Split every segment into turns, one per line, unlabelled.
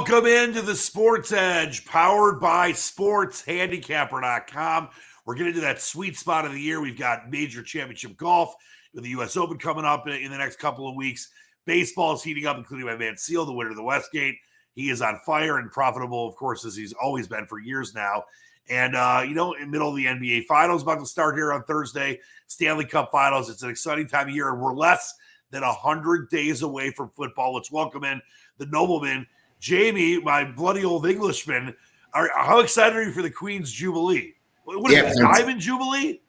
Welcome into the Sports Edge, powered by SportsHandicapper.com. We're getting to that sweet spot of the year. We've got major championship golf with the U.S. Open coming up in the next couple of weeks. Baseball is heating up, including my man Seal, the winner of the Westgate. He is on fire and profitable, of course, as he's always been for years now. And, in the middle of the NBA Finals about to start here on Thursday, Stanley Cup Finals. It's an exciting time of year, and we're less than 100 days away from football. Let's welcome in the nobleman, Jamie, my bloody old Englishman. How excited are you for the Queen's Jubilee? What is it, Diamond Jubilee?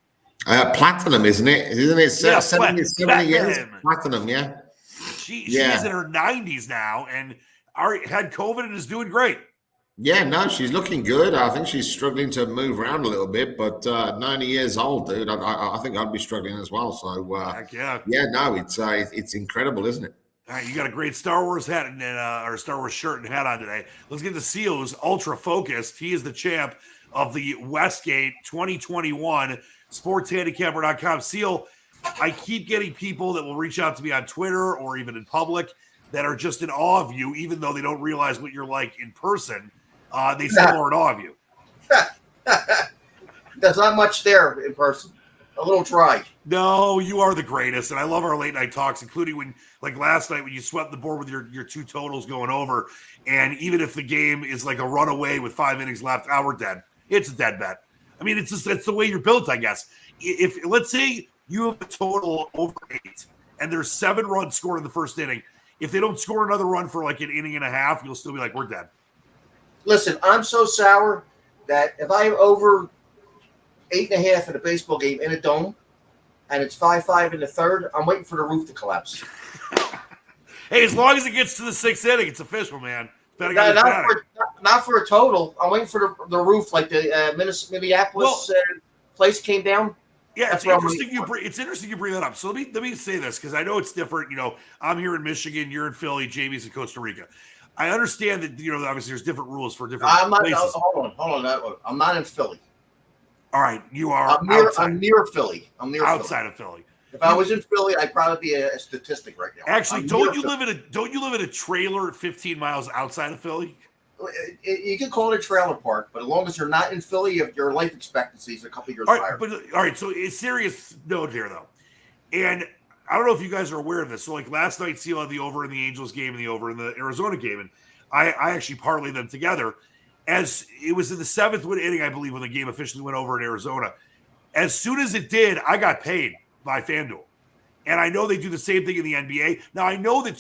Platinum, isn't it? Isn't it 70 years? Platinum, yeah.
She is in her 90s now and had COVID and is doing great.
Yeah, no, she's looking good. I think she's struggling to move around a little bit, but 90 years old, dude, I think I'd be struggling as well. So,
Heck yeah.
Yeah, no, it's incredible, isn't it?
All right, you got a great Star Wars hat and or Star Wars shirt and hat on today. Let's get to Seal, who's ultra focused. He is the champ of the Westgate 2021, sportshandicapper.com. Seal, I keep getting people that will reach out to me on Twitter or even in public that are just in awe of you, even though they don't realize what you're like in person. They still are in awe of you.
There's not much there in person. A little dry.
No, you are the greatest, and I love our late night talks, including when, like last night, when you swept the board with your two totals going over, and even if the game is like a runaway with 5 innings left, we're dead. It's a dead bet. I mean, it's the way you're built, I guess. If let's say you have a total over 8, and there's 7 runs scored in the first inning, if they don't score another run for like an inning and a half, you'll still be like, we're dead.
Listen, I'm so sour that if I'm over 8.5 in a baseball game in a dome, and it's 5-5 in the third, I'm waiting for the roof to collapse.
Hey, as long as it gets to the 6th inning, it's official, man.
Not for a total. I'm waiting for the roof, like the Minneapolis place came down.
Yeah, it's interesting you bring that up. So let me say this, because I know it's different. I'm here in Michigan, you're in Philly, Jamie's in Costa Rica. I understand that obviously there's different rules for different places.
Hold on. I'm not in Philly.
All right, you are.
I'm near Philly. I'm near
outside of Philly.
If I was in Philly, I'd probably be a statistic right now.
Actually, don't you live in a trailer 15 miles outside of Philly?
You can call it a trailer park, but as long as you're not in Philly, your life expectancy is a couple years higher.
All right, so it's serious note here though, and I don't know if you guys are aware of this. So like last night, Seal had the over in the Angels game and the over in the Arizona game, and I actually parlayed them together. As it was in the 7th inning, I believe, when the game officially went over in Arizona. As soon as it did, I got paid by FanDuel. And I know they do the same thing in the NBA. Now, I know that,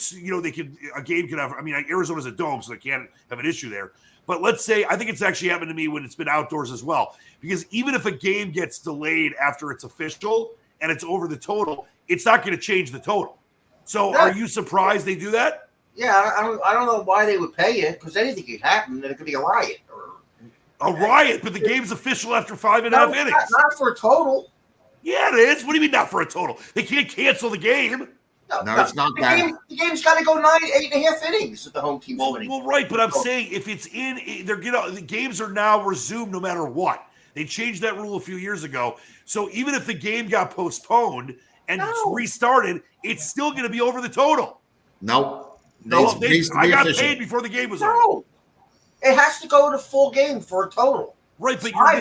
a game could have, Arizona's a dome, so they can't have an issue there. But let's say, I think it's actually happened to me when it's been outdoors as well. Because even if a game gets delayed after it's official and it's over the total, it's not going to change the total. So are you surprised they do that?
Yeah, I don't know why they would pay it, because anything could happen, and it could be a riot.
A riot, but the game's official after 5.5 innings.
Not for a total.
Yeah, it is. What do you mean not for a total? They can't cancel the game.
No, it's not that.
The game's got to go 8.5 innings if the home team's winning.
Well, right, but I'm saying if it's the games are now resumed no matter what. They changed that rule a few years ago. So even if the game got postponed and restarted, it's still going to be over the total.
No.
I got paid before the game was over.
It has to go to full game for a total.
Right, but you're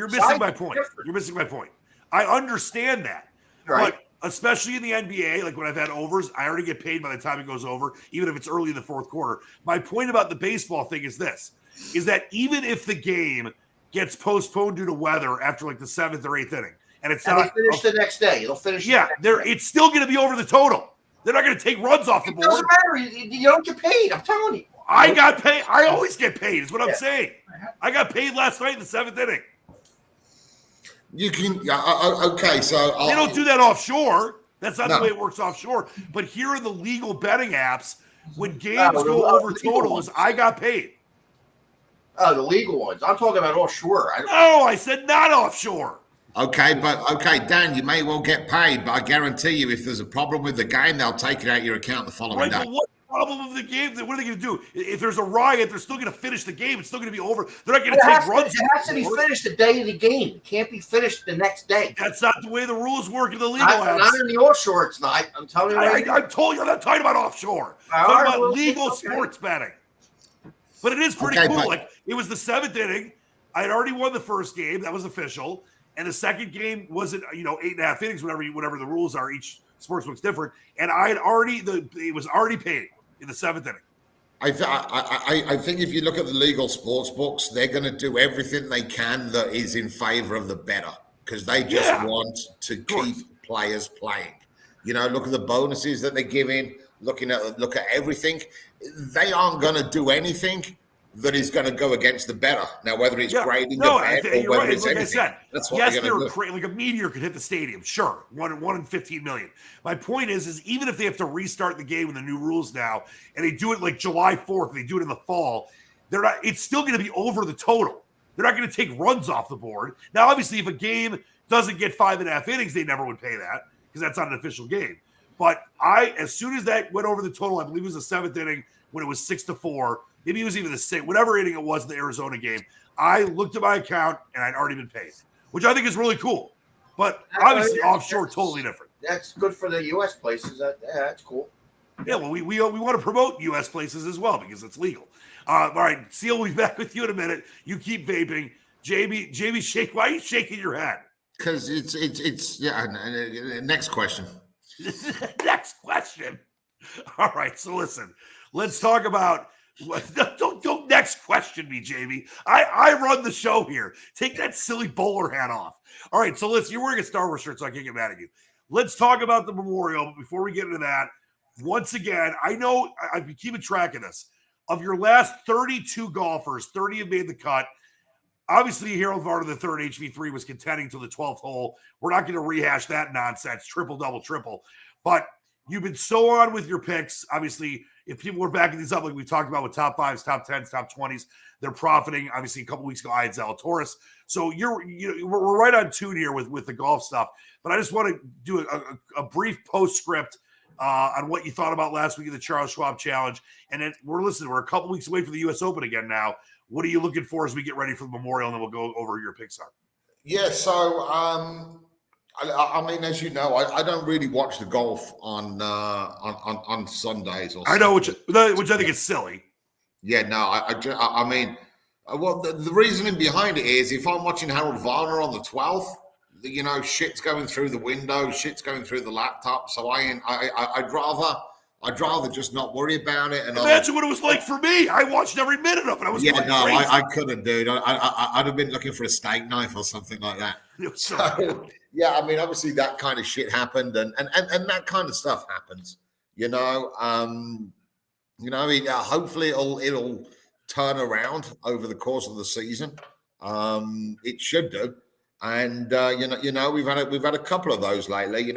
missing my point. You're missing my point. I understand that.
Right.
But especially in the NBA, like when I've had overs, I already get paid by the time it goes over, even if it's early in the 4th quarter. My point about the baseball thing is this, is that even if the game gets postponed due to weather after like the 7th or 8th inning, and they
finish the next day. It'll finish.
Yeah, it's still going to be over the total. They're not going to take runs off the board.
It doesn't matter. You don't get paid. I'm telling you.
I got paid. I always get paid, is what I'm saying. I got paid last night in the 7th inning.
You can, okay, so...
They don't do that offshore. That's not the way it works offshore. But here in the legal betting apps, when games go over totals, I got paid.
Oh, the legal ones. I'm talking about offshore.
I said not offshore.
Okay, Dan, you may well get paid, but I guarantee you if there's a problem with the game, they'll take it out of your account the following day.
But what problem of the game? What are they going to do? If there's a riot, they're still going to finish the game. It's still going to be over. They're not going to take runs.
It has to be finished the day of the game. It can't be finished the next day.
That's not the way the rules work in the legal apps.
Not in the offshore, it's not. I'm telling you.
I told you I'm not talking about offshore. I'm talking about legal sports betting. But it is pretty
Okay,
cool.
but-
Like, it was the 7th inning. I had already won the first game. That was official. And the second game wasn't, 8.5 innings, whatever the rules are. Each sportsbook's different. And it was already paid in the 7th inning.
I think if you look at the legal sports books, they're going to do everything they can that is in favor of the better because they just want to keep players playing. Look at the bonuses that they're giving. Look at everything. They aren't going to do anything that is going to go against the better. Now, whether it's grading the bad or whether it's
like
anything,
I said,
that's what they're going to do.
Like a meteor could hit the stadium, sure, one in 15 million. My point is even if they have to restart the game with the new rules now, and they do it like July 4th, they do it in the fall, it's still going to be over the total. They're not going to take runs off the board. Now, obviously, if a game doesn't get 5.5 innings, they never would pay that because that's not an official game. But as soon as that went over the total, I believe it was the 7th inning when it was 6-4. Maybe it was even the 6th, whatever inning it was in the Arizona game. I looked at my account and I'd already been paid, which I think is really cool. But obviously, offshore, totally different.
That's good for the U.S. places. That's cool.
Yeah, well, we want to promote U.S. places as well because it's legal. All right, Seal, we'll be back with you in a minute. You keep vaping. Jamie, why are you shaking your head?
Because it's next question.
Next question. All right, so listen, let's talk about. Don't next question me, Jamie. I run the show here. Take that silly bowler hat off. All right, so listen, you're wearing a Star Wars shirt, so I can't get mad at you. Let's talk about the memorial. But before we get into that, once again, I know I've been keeping track of this. Of your last 32 golfers, 30 have made the cut. Obviously, Harold Varner III, HV3, was contending to the 12th hole. We're not going to rehash that nonsense, triple, double, triple. But you've been so on with your picks. Obviously, if people were backing these up, like we talked about with top 5s, top 10s, top 20s, they're profiting. Obviously, a couple weeks ago, I had Zalatoris. So we're right on tune here with the golf stuff. But I just want to do a brief postscript on what you thought about last week of the Charles Schwab Challenge. And then we're a couple weeks away from the U.S. Open again now. What are you looking for as we get ready for the Memorial? And then we'll go over your picks on.
Yeah, so I mean, as you know, I don't really watch the golf on Sundays.
I know, which I think is silly.
Yeah, no, I mean, well, the reasoning behind it is if I'm watching Harold Varner on the 12th, shit's going through the window, shit's going through the laptop. So I'd rather just not worry about it. And
imagine what it was like for me. I watched every minute of it. I was crazy.
I couldn't, dude. I'd have been looking for a steak knife or something like that. So, yeah, I mean, obviously that kind of shit happened, and that kind of stuff happens. Hopefully it'll turn around over the course of the season. It should do, and we've had a couple of those lately.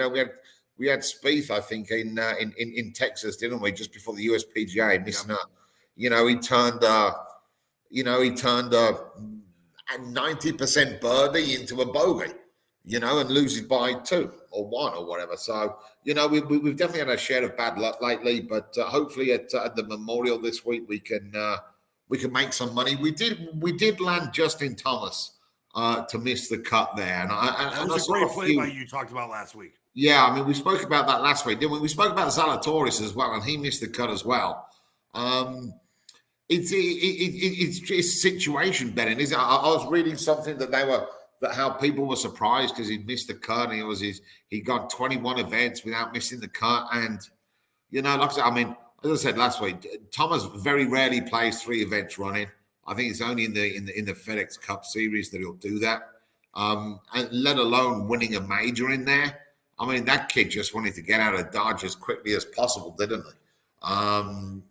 We had Spieth, I think, in Texas, didn't we? Just before the USPGA, missing up. He turned a 90% birdie into a bogey, and loses by 2 or 1 or whatever. So, we've definitely had a share of bad luck lately, but hopefully at the Memorial this week we can make some money. We did land Justin Thomas to miss the cut there, and
that was a great play by you talked about last week.
Yeah, I mean, we spoke about that last week, didn't we? We spoke about Zalatoris as well, and he missed the cut as well. It's just situation betting, isn't it? I was reading something that how people were surprised because he missed the cut, and he got 21 events without missing the cut, and like I said, I mean, as I said last week, Thomas very rarely plays 3 events running. I think it's only in the FedEx Cup Series that he'll do that, and let alone winning a major in there. I mean, that kid just wanted to get out of Dodge as quickly as possible, didn't he?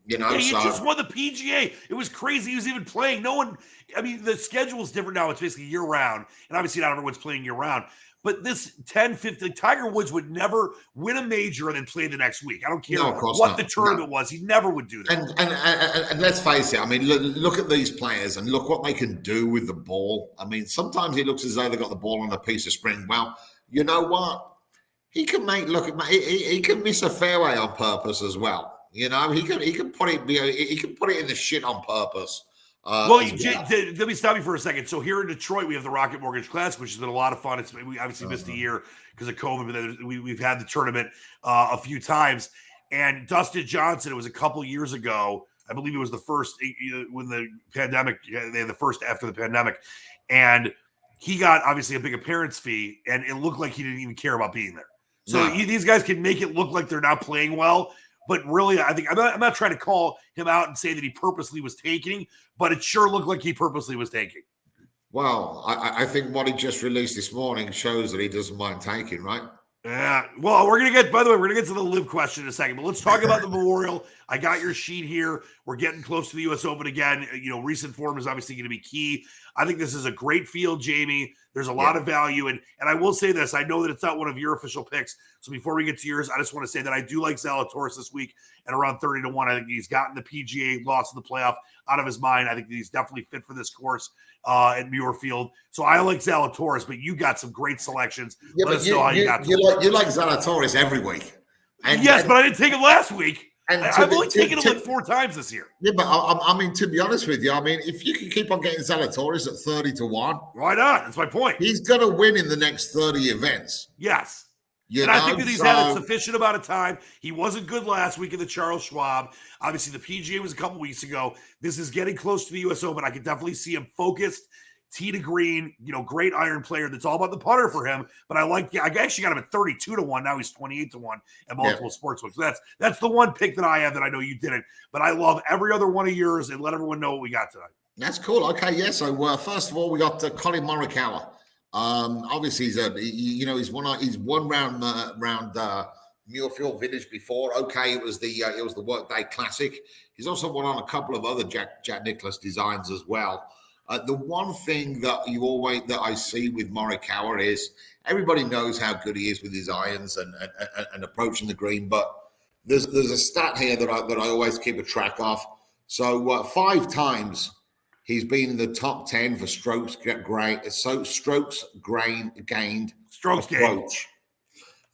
He
just won the PGA. It was crazy. He was even playing. The schedule is different now. It's basically year round. And obviously not everyone's playing year round. But this 10-15, Tiger Woods would never win a major and then play the next week. I don't care the tournament was. He never would do that.
And let's face it. I mean, look at these players and look what they can do with the ball. I mean, sometimes it looks as though they got the ball on a piece of string. Well, you know what? He can he can miss a fairway on purpose as well. He can put it in the shit on purpose.
Let me stop you for a second. So here in Detroit, we have the Rocket Mortgage Classic, which has been a lot of fun. We obviously missed a year because of COVID, but we've had the tournament a few times. And Dustin Johnson, it was a couple years ago. I believe it was the first when the pandemic, they had the first after the pandemic. And he got obviously a big appearance fee, and it looked like he didn't even care about being there. So these guys can make it look like they're not playing well, but really, I think I'm not trying to call him out and say that he purposely was taking, but it sure looked like he purposely was taking.
Well, I think what he just released this morning shows that he doesn't mind taking, right?
Yeah. Well, we're going to get, by the way, we're going to get to the live question in a second, but let's talk about the Memorial. I got your sheet here. We're getting close to the U.S. Open again. Recent form is obviously going to be key. I think this is a great field, Jamie. There's a lot of value. And I will say this, I know that it's not one of your official picks. So before we get to yours, I just want to say that I do like Zalatoris this week at around 30-1. I think he's gotten the PGA loss in the playoff out of his mind. I think he's definitely fit for this course at Muirfield. So I like Zalatoris, but you got some great selections.
Yeah,
Let us know how you got to
you like Zalatoris every week.
But I didn't take him last week. I've only taken him like 4 times this year.
Yeah, but I mean, to be honest with you, I mean, if you can keep on getting Zalatoris at 30-1,
why not? That's my point.
He's going to win in the next 30 events.
Yes. I think that he's had a sufficient amount of time. He wasn't good last week in the Charles Schwab. Obviously, the PGA was a couple weeks ago. This is getting close to the U.S. Open. I could definitely see him focused, tee to green, great iron player. That's all about the putter for him. But I actually got him at 32-1. Now he's 28-1 at multiple sportsbooks. So that's the one pick that I have that I know you didn't. But I love every other one of yours, and let everyone know what we got tonight.
That's cool. Okay, yeah. So first of all, we got Colin Morikawa. Obviously, he's one round Muirfield Village before. Okay, it was the Workday Classic. He's also won on a couple of other Jack Nicklaus designs as well. The one thing that I see with Morikawa is everybody knows how good he is with his irons and approaching the green, but there's a stat here that I always keep a track of. So 5 times he's been in the top 10 for strokes gained approach.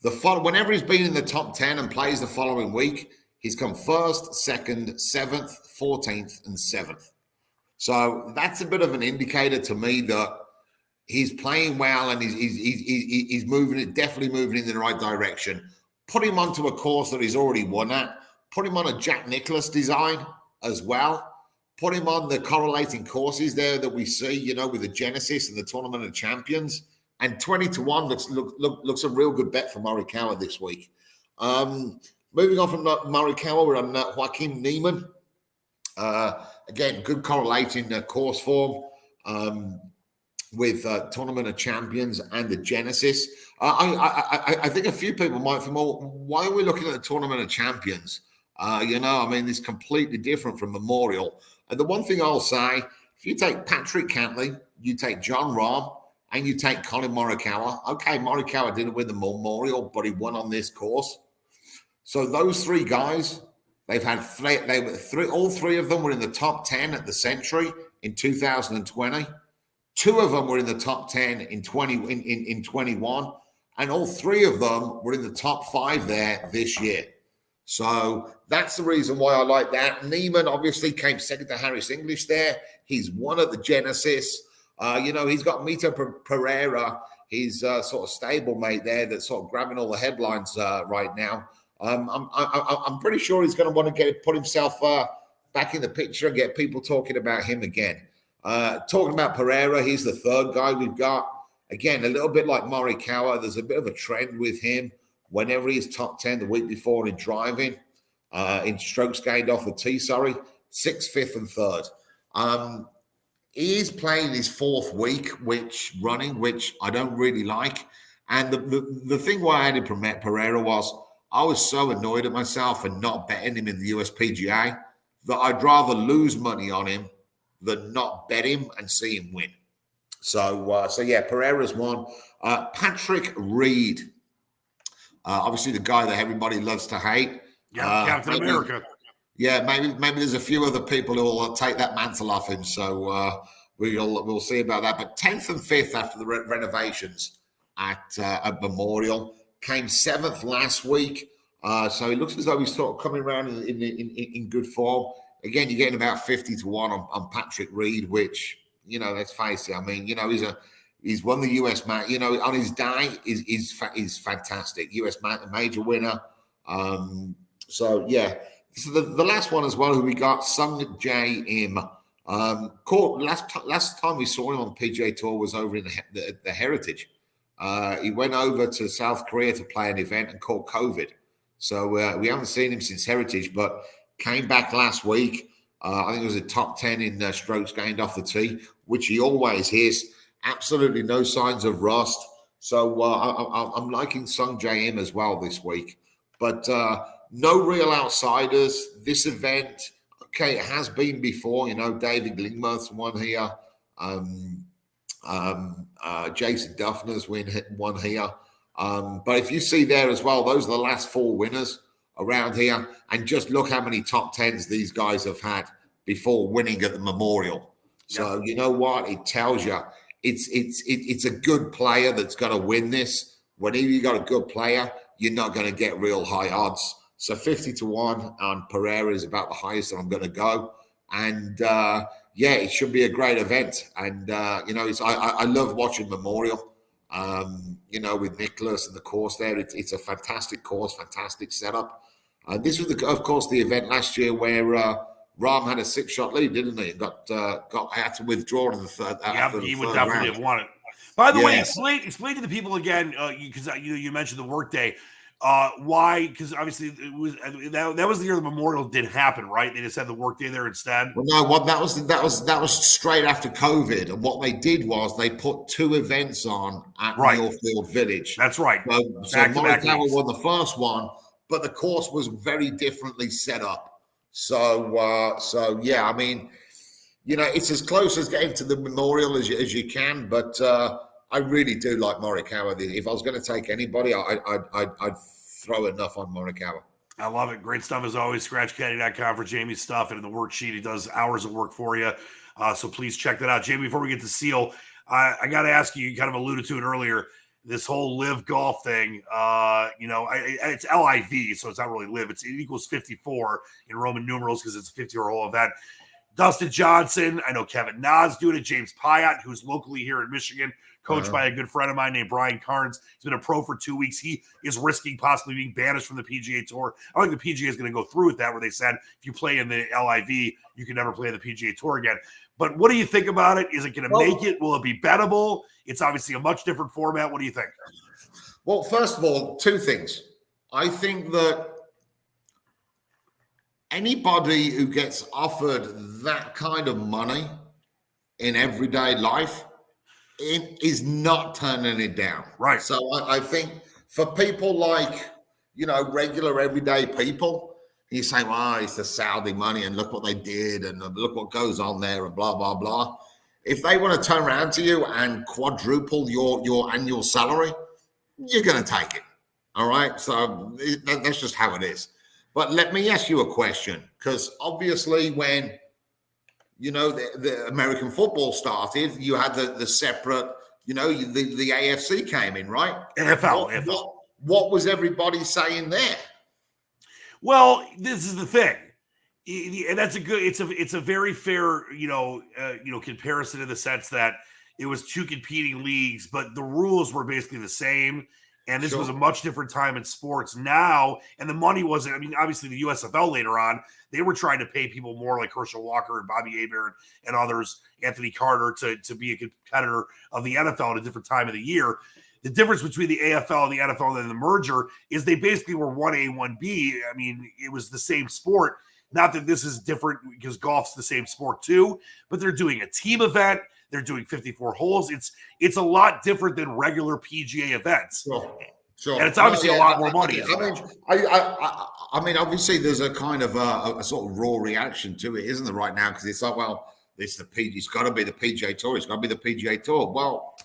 Whenever he's been in the top 10 and plays the following week, he's come 1st, 2nd, 7th, 14th, and 7th. So that's a bit of an indicator to me that he's playing well and he's definitely moving in the right direction. Put him onto a course that he's already won at. Put him on a Jack Nicklaus design as well. Put him on the correlating courses there that we see, with the Genesis and the Tournament of Champions. And 20-1 looks a real good bet for Morikawa this week. Moving on from Morikawa, we're on Joaquin Niemann. Again, good correlating course form with Tournament of Champions and the Genesis. I think a few people might think, well, why are we looking at the Tournament of Champions? It's completely different from Memorial. And the one thing I'll say, if you take Patrick Cantlay, you take Jon Rahm, and you take Colin Morikawa. Okay, Morikawa didn't win the Memorial, but he won on this course. So those 3 guys, all 3 of them were in the top 10 at the Century in 2020. 2 of them were in the top 10 in 21, and all 3 of them were in the top 5 there this year. So that's the reason why I like that. Niemann obviously came second to Harris English there. He's won at the Genesis. He's got Mito Pereira, his sort of stablemate there that's sort of grabbing all the headlines right now. I'm pretty sure he's going to want to put himself back in the picture and get people talking about him again. Talking about Pereira, he's the 3rd guy we've got. Again, a little bit like Morikawa, there's a bit of a trend with him. Whenever he's top 10 the week before in driving, in strokes gained off the tee, 6th, 5th, and 3rd. He is playing his 4th week, which I don't really like. And the thing why I added Pereira was I was so annoyed at myself for not betting him in the USPGA that I'd rather lose money on him than not bet him and see him win. So Pereira's won. Patrick Reed. Obviously, the guy that everybody loves to hate.
Yeah, Captain America.
Yeah, maybe there's a few other people who will take that mantle off him. So we'll see about that. But 10th and 5th after the renovations at Memorial, came 7th last week. So it looks as though he's sort of coming around in good form. Again, you're getting about 50-1 on Patrick Reed, which let's face it. I mean, he's won the US on his day is fantastic. US major winner. So yeah, So the last one as well, who we got, Sung Jae Im. Last time we saw him on the PGA Tour was over in the Heritage. He went over to South Korea to play an event and caught COVID. So we haven't seen him since Heritage, but came back last week. I think it was a top 10 in strokes gained off the tee, which he always is. Absolutely no signs of rust. So I'm liking Sung Jae Im as well this week. But no real outsiders. This event, okay, it has been before. David Lingmerth's won here. Jason Duffner's won here. But if you see there as well, those are the last 4 winners around here. And just look how many top 10s these guys have had before winning at the Memorial. So you know what? It tells you it's a good player that's going to win this. Whenever you got a good player, you're not going to get real high odds. So 50-1 on Pereira is about the highest that I'm going to go. And it should be a great event. And I love watching Memorial. With Nicholas and the course there, it's a fantastic course, fantastic setup. This was of course the event last year where Rahm had a 6-shot lead, didn't he? Had to withdraw in the third.
He would definitely have won it. By the way, explain to the people again, because you mentioned the workday. Why? Because obviously that was the year the Memorial did happen, right? They just had the workday there instead.
Well, no, that was straight after COVID, and what they did was they put 2 events on at Millfield Village.
That's right.
So Morikawa won the first one, but the course was very differently set up. So yeah, I mean, it's as close as getting to the Memorial as you can, but I really do like Morikawa. If I was going to take anybody, I'd throw enough on Morikawa.
I love it. Great stuff as always. ScratchCaddy.com for Jamie's stuff, and in the worksheet, he does hours of work for you. So please check that out. Jamie, before we get to Seal, I got to ask you, you kind of alluded to it earlier, this whole live golf thing. It's LIV, so it's not really live. It equals 54 in Roman numerals because it's a 50-hole event. Dustin Johnson, I know Kevin Na's doing it. James Pyatt, who's locally here in Michigan, coached by a good friend of mine named Brian Carnes. He's been a pro for 2 weeks. He is risking possibly being banished from the PGA Tour. I don't think the PGA is going to go through with that, where they said if you play in the LIV, you can never play in the PGA Tour again. But what do you think about it? Is it going to make it? Will it be bettable? It's obviously a much different format. What do you think?
Well, first of all, 2 things. I think that anybody who gets offered that kind of money in everyday life is not turning it down.
Right.
So I think for people like, regular everyday people, you say, well, it's the Saudi money and look what they did and look what goes on there and blah, blah, blah. If they want to turn around to you and quadruple your annual salary, you're going to take it. All right. So that's just how it is. But let me ask you a question, because obviously when, the American football started, you had the separate, the AFC came in, right?
NFL.
What was everybody saying there?
Well, this is the thing. And that's it's a very fair, comparison in the sense that it was 2 competing leagues, but the rules were basically the same. And this was a much different time in sports now. And the money wasn't, obviously the USFL later on, they were trying to pay people more like Herschel Walker and Bobby Hebert and others, Anthony Carter, to be a competitor of the NFL at a different time of the year. The difference between the AFL and the NFL and the merger is they basically were 1A, 1B. It was the same sport. Not that this is different because golf's the same sport too, but they're doing a team event. They're doing 54 holes. It's a lot different than regular PGA events.
Sure.
And it's obviously a lot more money.
Obviously there's a kind of a sort of raw reaction to it, isn't there, right now? Because it's like, well, it's got to be the PGA Tour. It's got to be the PGA Tour. Well,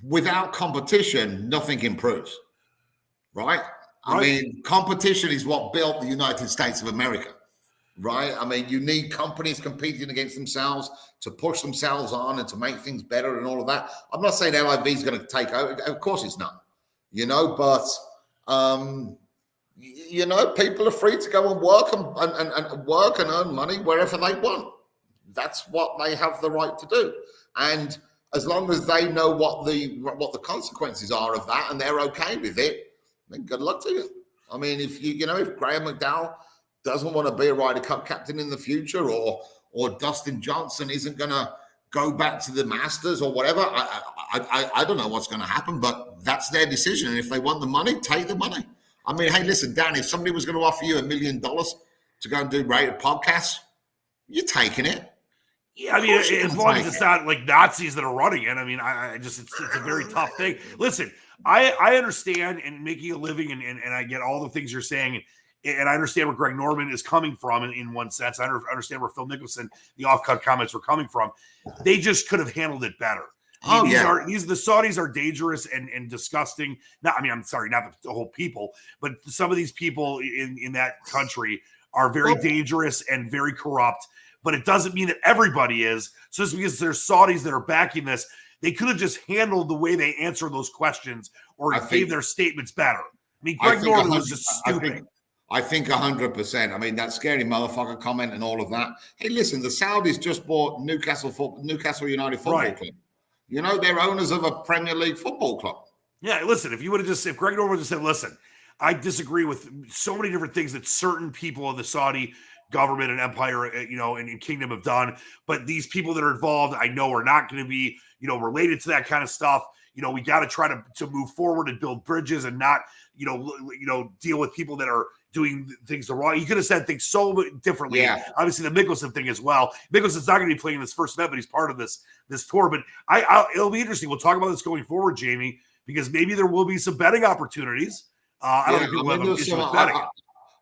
without competition, nothing improves, right? Competition is what built the United States of America. Right. You need companies competing against themselves to push themselves on and to make things better and all of that. I'm not saying LIV is going to take over. Of course it's not, but, people are free to go and work and work and earn money wherever they want. That's what they have the right to do. And as long as they know what the consequences are of that and they're okay with it, then good luck to you. I mean, if if Graham McDowell doesn't want to be a Ryder Cup captain in the future, or Dustin Johnson isn't going to go back to the Masters or whatever, I don't know what's going to happen, but that's their decision. And if they want the money, take the money. I mean, hey, listen, Dan, if somebody was going to offer you $1 million to go and do rated podcasts, you're taking it.
Yeah, I mean, as long as it's not like Nazis that are running it. I mean, it's a very tough thing. Listen, I understand and making a living, and I get all the things you're saying, and I understand where Greg Norman is coming from in one sense. I understand where Phil Mickelson, the off-cut comments were coming from. They just could have handled it better.
Oh,
the Saudis are dangerous and disgusting. I'm sorry, not the whole people, but some of these people in that country are very dangerous and very corrupt. But it doesn't mean that everybody is. So just because there's Saudis that are backing this, they could have just handled the way they answer those questions or gave their statements better. I mean, Greg Norman was just stupid.
I think 100%. I mean, that scary motherfucker comment and all of that. Hey, listen, the Saudis just bought Newcastle United Football Club. They're owners of a Premier League football club.
Yeah, listen, if Greg Norman would have said, listen, I disagree with so many different things that certain people in the Saudi government and empire, and kingdom have done, but these people that are involved, I know are not going to be, related to that kind of stuff. We got to try to move forward and build bridges and not, deal with people that are doing things the wrong. He could have said things so differently.
Yeah.
Obviously, the Mickelson thing as well. Mickelson's not going to be playing this first event, but he's part of this tour. But it'll be interesting. We'll talk about this going forward, Jamie, because maybe there will be some betting opportunities. I don't think people have an issue with betting.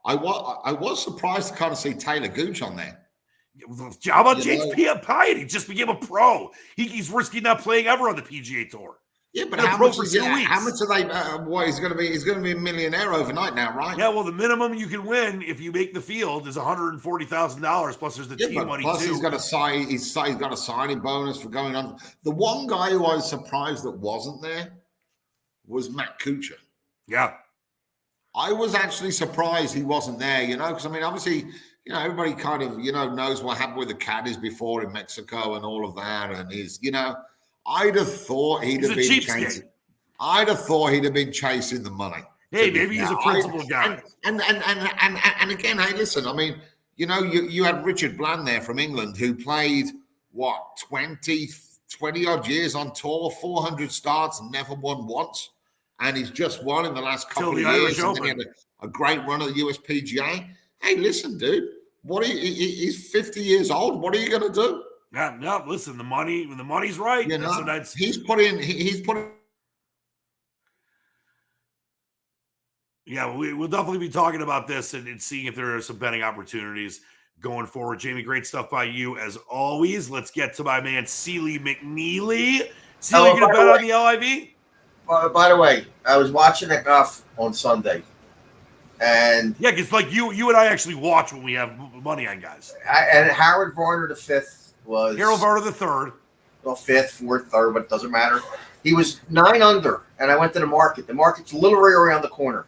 I was surprised to kind of see Taylor Gooch on there.
How about James Piot? He just became a pro. He's risking not playing ever on the PGA Tour.
Yeah, but how much are they? He's going to be a millionaire overnight now, right?
Yeah, well, the minimum you can win if you make the field is $140,000. Plus, there's the team money
plus
too.
He's got a signing bonus for going on. The one guy who I was surprised that wasn't there was Matt Kuchar.
Yeah, I
was actually surprised he wasn't there. Because I mean, obviously, everybody kind of knows what happened with the caddies before in Mexico and all of that, and I'd have thought he'd have been chasing. I'd have thought he'd have been chasing the money.
Hey, maybe he's a principled guy.
And again, hey, listen. I mean, you had Richard Bland there from England who played 20 odd years on tour, 400 starts, and never won once, and he's just won in the last couple of years. And then he had a great run at the USPGA. Hey, listen, dude. He's 50 years old. What are you going to do?
Yeah, no, listen, when the money's right,
he's put in.
Yeah, we'll definitely be talking about this and seeing if there are some betting opportunities going forward. Jamie, great stuff by you as always. Let's get to my man, Sealy McNeely. Sealy, you gonna bet on the LIV?
By the way, I was watching that golf on Sunday. And
yeah, because like you and I actually watch when we have money on guys.
And Howard Varner the fifth was
Harold Varner the third.
Well, fifth, fourth, third, but it doesn't matter. He was 9 under, and I went to the market. The market's literally around the corner.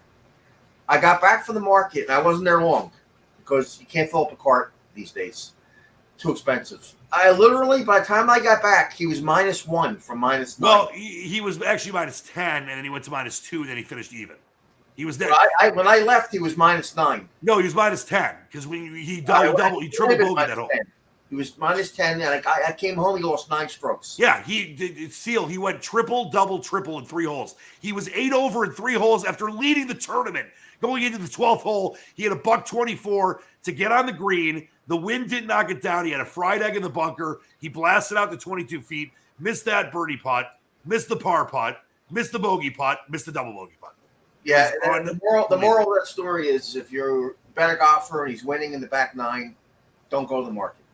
I got back from the market, and I wasn't there long because you can't fill up a cart these days. Too expensive. I literally, by the time I got back, he was -1 from -9.
Well, he was actually -10, and then he went to -2, and then he finished even. He was there.
When I left, he was -9.
No, he was -10 because he triple bogeyed that hole.
He was -10, and I came home. He lost 9 strokes.
Yeah, he did. He went triple, double, triple in 3 holes. He was 8 over in 3 holes after leading the tournament. Going into the 12th hole, he had a $124 to get on the green. The wind didn't knock it down. He had a fried egg in the bunker. He blasted out to 22 feet, missed that birdie putt, missed the par putt, missed the bogey putt, missed the double bogey putt.
Yeah, the moral of that story is if you're a better golfer and he's winning in the back 9, don't go to the market.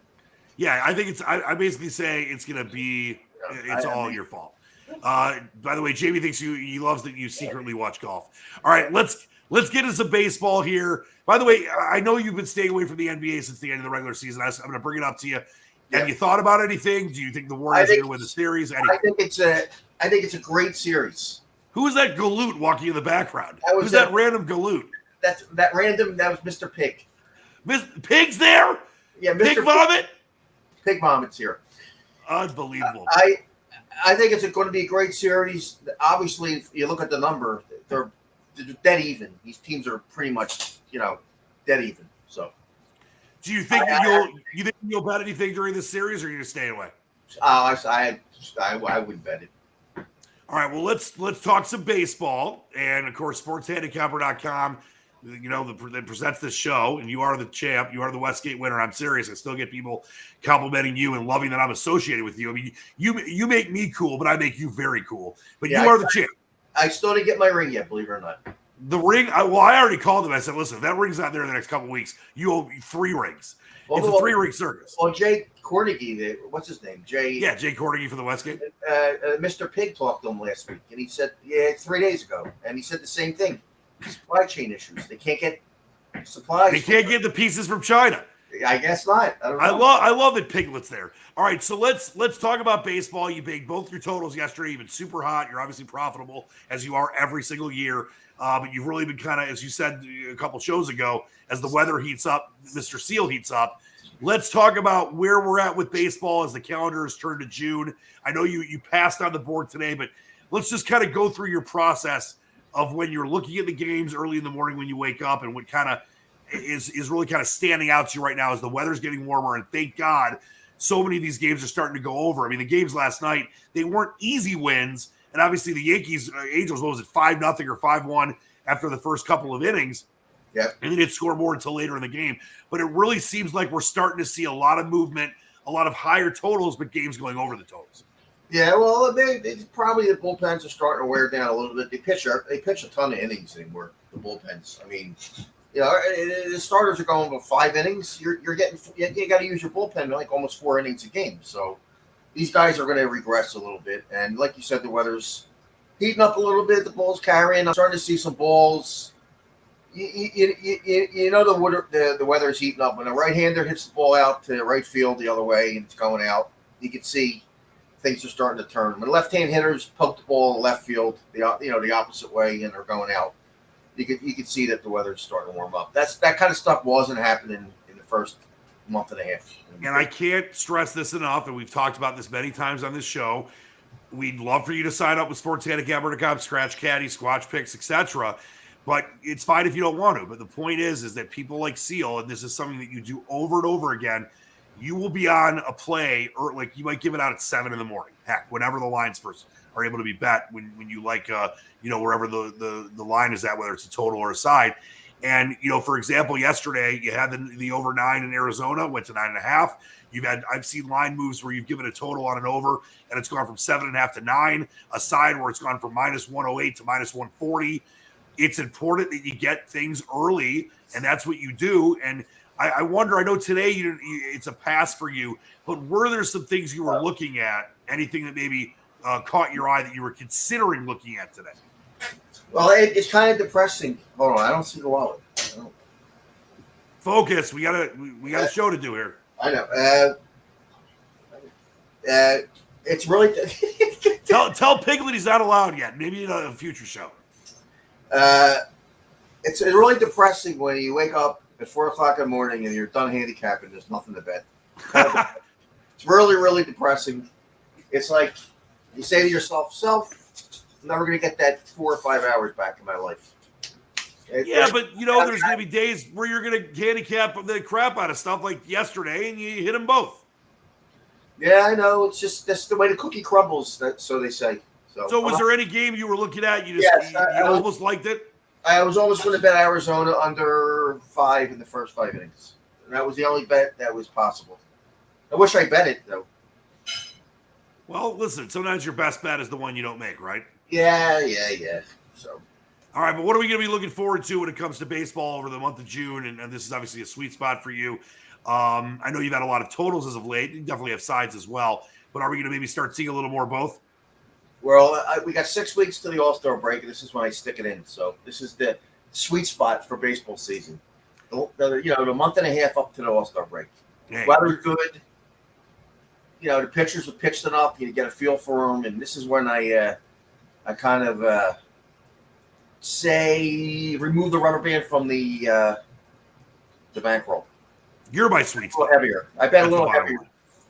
Yeah, I think I basically say it's going to be, it's all your fault. By the way, Jamie thinks he loves that you secretly watch golf. All right, let's get into some baseball here. By the way, I know you've been staying away from the NBA since the end of the regular season. I'm going to bring it up to you. Yeah. Have you thought about anything? Do you think the Warriors are going to win the series?
I think it's a great series.
Who is that galoot walking in the background? Who's that random galoot?
That was Mr. Pig.
Pig's there?
Yeah,
Mr. Pig Vomit?
Pig Vomit's here.
Unbelievable.
I think it's going to be a great series. Obviously, if you look at the number, they're they're dead even. These teams are pretty much, dead even. So,
do you think you'll bet anything during this series, or are you gonna stay away?
I would bet it.
All right, well, let's talk some baseball. And, of course, sportshandicapper.com, that presents this show, and you are the champ. You are the Westgate winner. I'm serious. I still get people complimenting you and loving that I'm associated with you. I mean, you make me cool, but I make you very cool. But you are the champ.
I still didn't get my ring yet, believe it or not.
The ring, I already called him. I said, listen, if that ring's not there in the next couple of weeks, you owe me 3 rings. It's a 3-ring circus.
Well, Jay Cornigy, what's his name? Jay
Cornigy for the Westgate.
Mr. Pig talked to him last week, and he said, 3 days ago, and he said the same thing. Supply chain issues. They can't get supplies.
They can't get the pieces from China.
I guess not. I don't know.
I love that Piglet's there. All right, so let's talk about baseball. You made both your totals yesterday. You've been super hot. You're obviously profitable, as you are every single year. But you've really been kind of, as you said a couple shows ago, as the weather heats up, Mr. Seal heats up. Let's talk about where we're at with baseball as the calendar has turned to June. I know you passed on the board today, but let's just kind of go through your process of when you're looking at the games early in the morning when you wake up, and what kind of is really kind of standing out to you right now as the weather's getting warmer. And thank God so many of these games are starting to go over. I mean, the games last night, they weren't easy wins. And obviously the Yankees, Angels, what was it, 5-0 or 5-1 after the first couple of innings.
Yeah.
And they didn't score more until later in the game. But it really seems like we're starting to see a lot of movement, a lot of higher totals, but games going over the totals.
Yeah, well, they probably the bullpens are starting to wear down a little bit. They pitch a ton of innings anymore, the bullpens. I mean, the starters are going with 5 innings. You got to use your bullpen like almost 4 innings a game. So these guys are going to regress a little bit. And like you said, the weather's heating up a little bit. The ball's carrying. I'm starting to see some balls. The weather's heating up. When a right-hander hits the ball out to right field the other way and it's going out, you can see things are starting to turn. When left-hand hitters poke the ball left field, the opposite way, and they're going out, you could see that the weather's starting to warm up. That kind of stuff wasn't happening in the first month and a half.
And I can't stress this enough, and we've talked about this many times on this show. We'd love for you to sign up with sportshandicapper.com, Scratch Caddy, Squatch Picks, etc. But it's fine if you don't want to. But the point is that people like Seal, and this is something that you do over and over again, you will be on a play, or like you might give it out at 7 in the morning. Heck, whenever the lines first are able to be bet, when you like, wherever the line is at, whether it's a total or a side. And, for example, yesterday you had the over 9 in Arizona, went to 9.5. I've seen line moves where you've given a total on an over and it's gone from 7.5 to 9, a side where it's gone from -108 to -140. It's important that you get things early, and that's what you do. And I wonder, I know today it's a pass for you, but were there some things you were looking at, anything that maybe caught your eye that you were considering looking at today?
Well, it's kind of depressing. Hold on, I don't see the wallet.
Focus. We got a show to do here.
I know. It's really
tell Piglet he's not allowed yet. Maybe in a future show.
It's really depressing when you wake up at 4:00 in the morning and you're done handicapping. There's nothing to bet. It's really, really depressing. It's like you say to yourself, I'm never going to get that 4 or 5 hours back in my life.
But there's going to be days where you're going to handicap the crap out of stuff like yesterday, and you hit them both.
Yeah, I know. It's just that's the way the cookie crumbles. So they say.
So was there any game you were looking at? You almost liked it?
I was almost going to bet Arizona under 5 in the first 5 innings. And that was the only bet that was possible. I wish I bet it, though.
Well, listen, sometimes your best bet is the one you don't make, right?
Yeah. So,
all right, but what are we going to be looking forward to when it comes to baseball over the month of June? And this is obviously a sweet spot for you. I know you've had a lot of totals as of late. You definitely have sides as well. But are we going to maybe start seeing a little more of both?
Well, we got 6 weeks to the All-Star break, and this is when I stick it in. So this is the sweet spot for baseball season. The month and a half up to the All-Star break.
Hey.
Weather's good. The pitchers have pitched enough. You get a feel for them, and this is when I kind of remove the rubber band from the bankroll.
You're my sweet spot.
A little heavier. I bet a little heavier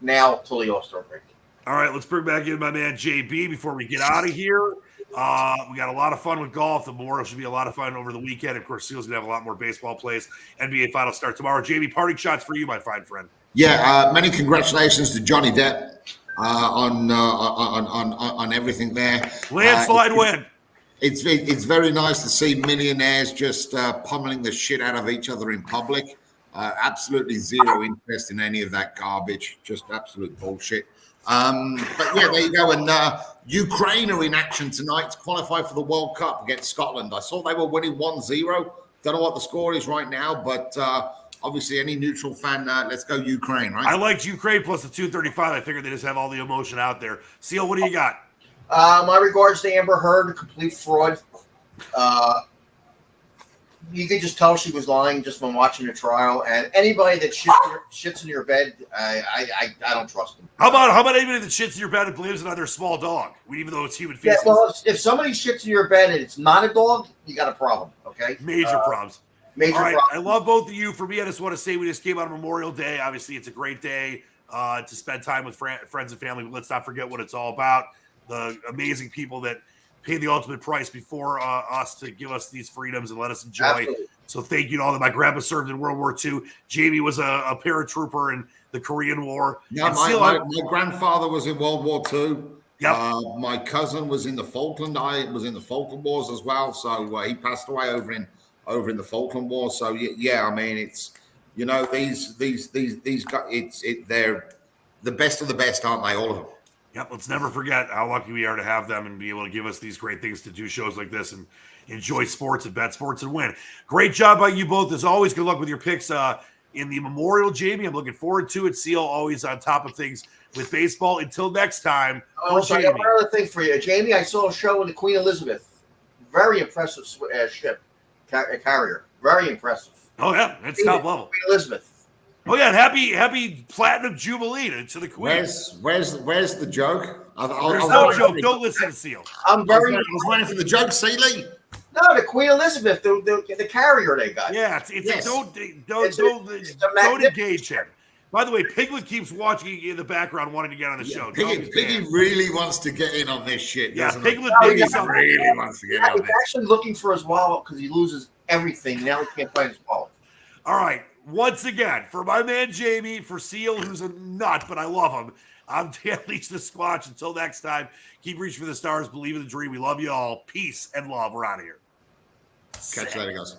now till the All-Star break.
All right, let's bring back in my man JB before we get out of here. We got a lot of fun with golf. The Memorial should be a lot of fun over the weekend. Of course, Seals going to have a lot more baseball plays. NBA Final start tomorrow. Jamie, parting shots for you, my fine friend.
Yeah, many congratulations to Johnny Depp on everything there.
Landslide win.
It's very nice to see millionaires just pummeling the shit out of each other in public. Absolutely zero interest in any of that garbage. Just absolute bullshit. But yeah, there you go. And Ukraine are in action tonight to qualify for the World Cup against Scotland. I saw they were winning 1-0. Don't know what the score is right now, but obviously any neutral fan, let's go Ukraine, right?
I liked Ukraine plus the 235. I figured they just have all the emotion out there. Seal, what do you got?
My regards to Amber Heard, a complete fraud. You could just tell she was lying just from watching the trial. And anybody that shits in your bed, I don't trust them.
How about anybody that shits in your bed and believes in another small dog, even though it's human feces?
Yeah, well, if somebody shits in your bed and it's not a dog, you got a problem. Okay,
major problems.
Major
All right,
problems.
I love both of you. For me, I just want to say we just came out of Memorial Day. Obviously, it's a great day to spend time with friends and family. But let's not forget what it's all about. The amazing people that pay the ultimate price before us to give us these freedoms and let us enjoy.
Absolutely.
So thank you to all that. My grandpa served in World War II. Jamie was a paratrooper in the Korean War.
Yeah, my grandfather was in World War II.
Yep.
My cousin was in the Falkland. I was in the Falkland Wars as well. So he passed away over in the Falkland War. So yeah, I mean, it's, you know, these guys, they're the best of the best, aren't they? All of them.
Yep, let's never forget how lucky we are to have them and be able to give us these great things to do shows like this and enjoy sports and bet sports and win. Great job by you both. As always, good luck with your picks in the Memorial, Jamie. I'm looking forward to it. Seal always on top of things with baseball. Until next time.
Also, I got one other thing for you. Jamie, I saw a show with the Queen Elizabeth. Very impressive ship, carrier. Very impressive.
Oh, yeah, it's top level.
Queen Elizabeth.
Oh yeah, happy platinum jubilee to the Queen.
Where's the joke?
There's no joke. Don't listen to Seal.
I was waiting for the joke, Sealy.
No, the Queen Elizabeth, the carrier they got.
Yeah, don't engage him. By the way, Piglet keeps watching in the background, wanting to get on the show.
Piggy really wants to get in on this shit.
Yeah, Piglet
really wants to get in on this.
He's actually looking for his wallet because he loses everything. Now he can't find his wallet.
All right. Once again, for my man Jamie, for Seal, who's a nut, but I love him, I'm Dan Leach the Squatch. Until next time, keep reaching for the stars, believe in the dream. We love you all. Peace and love. We're out of here.
Catch you later, guys.